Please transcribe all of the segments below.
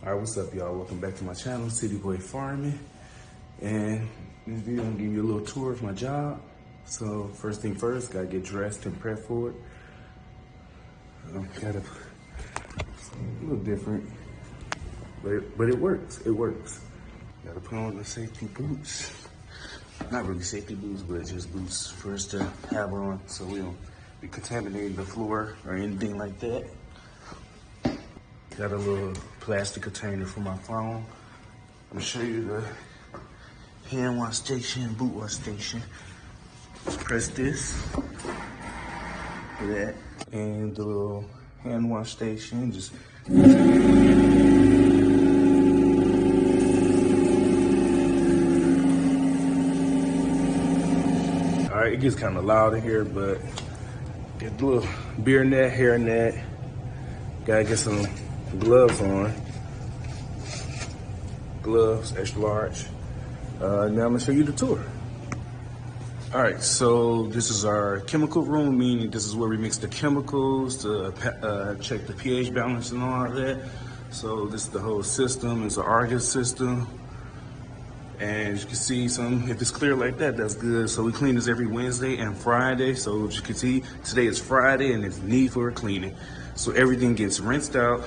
All right, what's up, y'all? Welcome back to my channel, City Boy Farming. And in this video, I'm gonna give you a little tour of my job. So first thing first, gotta get dressed and prep for it. Gotta a little different, but it works. It works. Gotta put on the safety boots. Not really safety boots, but just boots for us to have on so we don't be contaminating the floor or anything like that. Got a little plastic container for my phone. I'm gonna show you the hand wash station, boot wash station. Just press this for that. And the little hand wash station, just all right, it gets kind of loud in here, but get the little beer net, hair net. Gotta get some gloves on. Gloves, extra large. Now I'm gonna show you the tour. All right, so this is our chemical room, meaning this is where we mix the chemicals to check the pH balance and all of that. So this is the whole system. It's an Argus system. And as you can see, if it's clear like that, that's good. So we clean this every Wednesday and Friday. So as you can see, today is Friday and it's need for a cleaning. So everything gets rinsed out,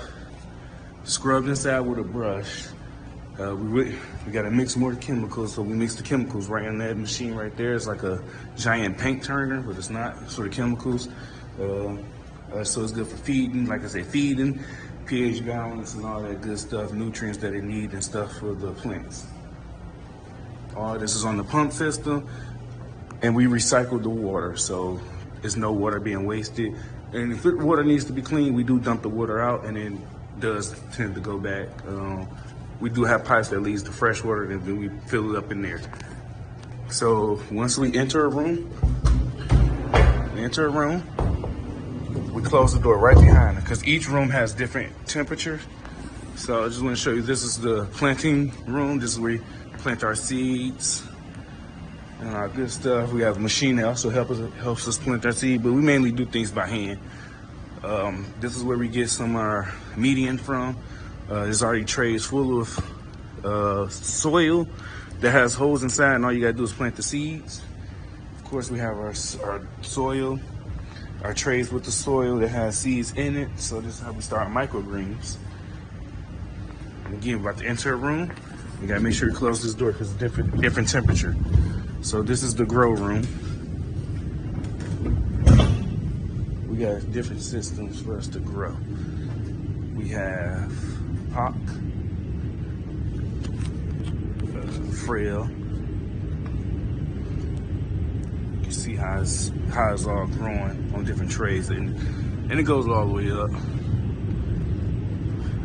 scrubbed inside with a brush. We gotta mix more chemicals, so we mix the chemicals right in that machine right there. It's like a giant paint turner, but it's not. It's for the chemicals. So it's good for feeding, like I said, feeding, pH balance and all that good stuff, nutrients that it need and stuff for the plants. All this is on the pump system, and we recycle the water, so there's no water being wasted. And if water needs to be cleaned, we do dump the water out, and then it does tend to go back. We do have pipes that leads to fresh water, and then we fill it up in there. So once we enter a room, we close the door right behind it, because each room has different temperatures. So I just want to show you, this is the planting room. This is where we plant our seeds and our good stuff. We have a machine that also helps us plant our seed, but we mainly do things by hand. This is where we get some of our median from. There's already trays full of soil that has holes inside, and all you gotta do is plant the seeds. Of course, we have our soil, our trays with the soil that has seeds in it. So this is how we start MicroGreens. And again, we're about to enter a room. We gotta make sure we close this door because it's different temperature. So this is the grow room. We got different systems for us to grow. We have Hawk, Frail. You can see how it's all growing on different trays, and it goes all the way up.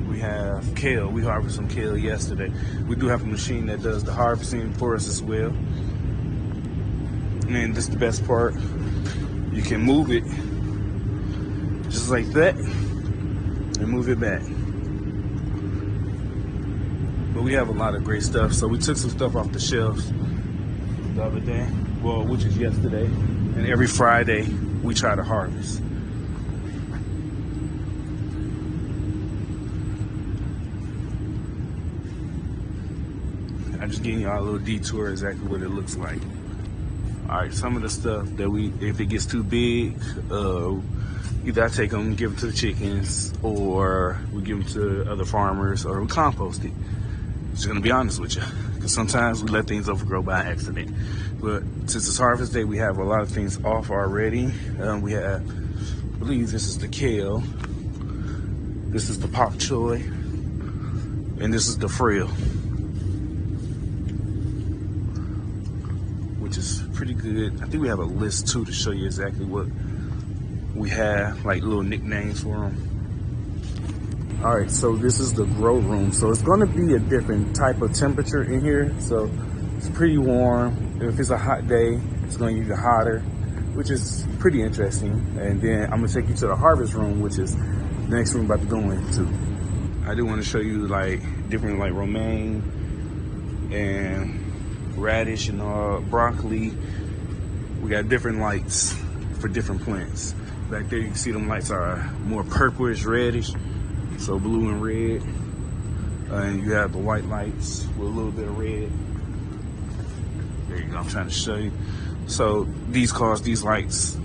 We have kale. We harvested some kale yesterday. We do have a machine that does the harvesting for us as well. And this is the best part. You can move it just like that and move it back. But we have a lot of great stuff. So we took some stuff off the shelves the other day, well, which is yesterday. And every Friday we try to harvest. I'm just giving y'all a little detour exactly what it looks like. All right, some of the stuff that if it gets too big, either I take them and give them to the chickens, or we give them to other farmers, or we compost it. Just gonna be honest with you, because sometimes we let things overgrow by accident. But since it's harvest day, we have a lot of things off already. We have, I believe this is the kale, this is the pak choy, and this is the frail, which is pretty good. I think we have a list too to show you exactly what we have, like little nicknames for them. All right, so this is the grow room. So it's gonna be a different type of temperature in here. So it's pretty warm. If it's a hot day, it's gonna get hotter, which is pretty interesting. And then I'm gonna take you to the harvest room, which is the next room I'm about to go into. I do wanna show you like different like romaine and radish and broccoli. We got different lights for different plants. Back there you can see them lights are more purplish, reddish. So blue and red. And you have the white lights with a little bit of red. There you go, I'm trying to show you. So these cause these plants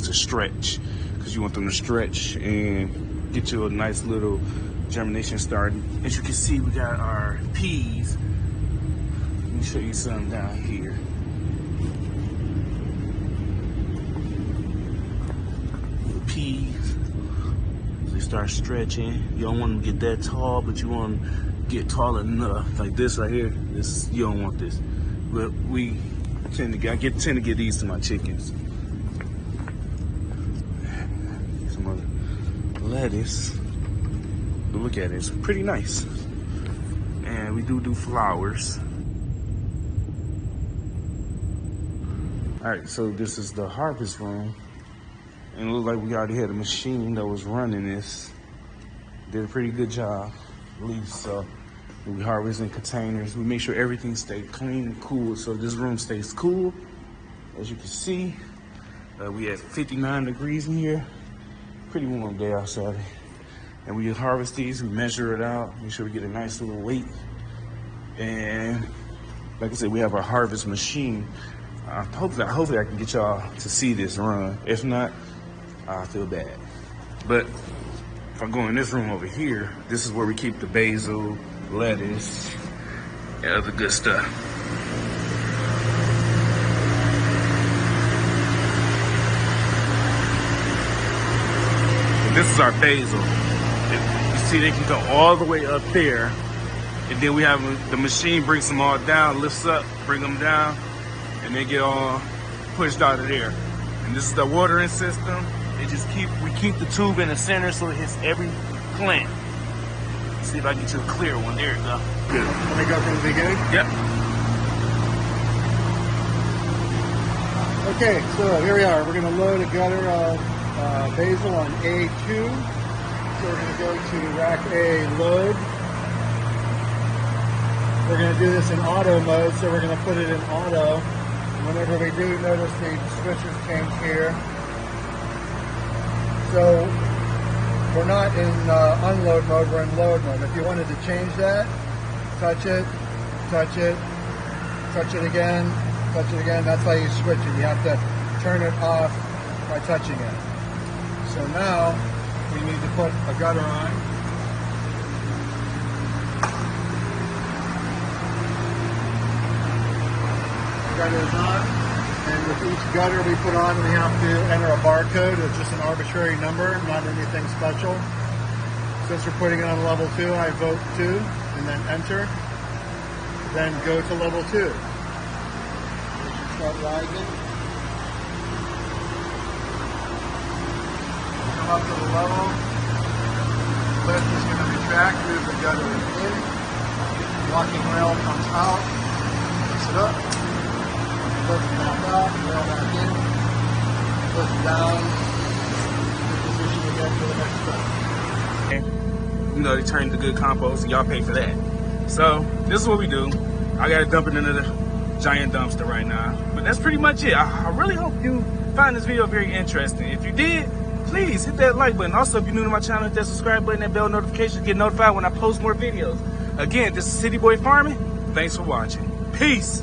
to stretch, because you want them to stretch and get you a nice little germination started. As you can see, we got our peas. Let me show you some down here. The peas, they start stretching. You don't want them to get that tall, but you want them to get tall enough. Like this right here, this, you don't want this. But we tend to get these to my chickens. Some other lettuce. But look at it, it's pretty nice. And we do flowers. All right, so this is the harvest room. And it looks like we already had a machine that was running this. Did a pretty good job, at least. So we harvest in containers. We make sure everything stays clean and cool, so this room stays cool. As you can see, we had 59 degrees in here. Pretty warm day outside. And we harvest these, we measure it out, make sure we get a nice little weight. And like I said, we have our harvest machine. Hopefully I can get y'all to see this run. If not, I feel bad. But if I go in this room over here, this is where we keep the basil, lettuce, and other good stuff. So this is our basil. You see, they can go all the way up there, and then we have the machine brings them all down, lifts up, bring them down, and they get all pushed out of there. And this is the watering system. We keep the tube in the center so it hits every plant. See if I can get you a clear one. There you go. Good. Let me go from the beginning? Yep. Okay, so here we are. We're going to load a gutter of basil on A2. So we're going to go to rack A load. We're going to do this in auto mode, so we're going to put it in auto. And whenever we do, notice the switches change here. So we're not in unload mode, we're in load mode. If you wanted to change that, touch it, touch it, touch it again, that's how you switch it. You have to turn it off by touching it. So now we need to put a gutter on. The gutter is on. And with each gutter we put on, we have to enter a barcode. It's just an arbitrary number, not anything special. Since we're putting it on level 2, I vote 2, and then enter. Then go to level 2. Start rising. Come up to the level. Lift is going to retract, move the gutter in. Walking rail comes out. Fix it up. Lift back up, rail back in, lift down, position again for the next step. And, you know, they turn into good compost, and y'all pay for that. So this is what we do. I gotta dump it into the giant dumpster right now. But that's pretty much it. I really hope you find this video very interesting. If you did, please hit that like button. Also, if you're new to my channel, hit that subscribe button and bell notification to get notified when I post more videos. Again, this is City Boy Farming. Thanks for watching. Peace.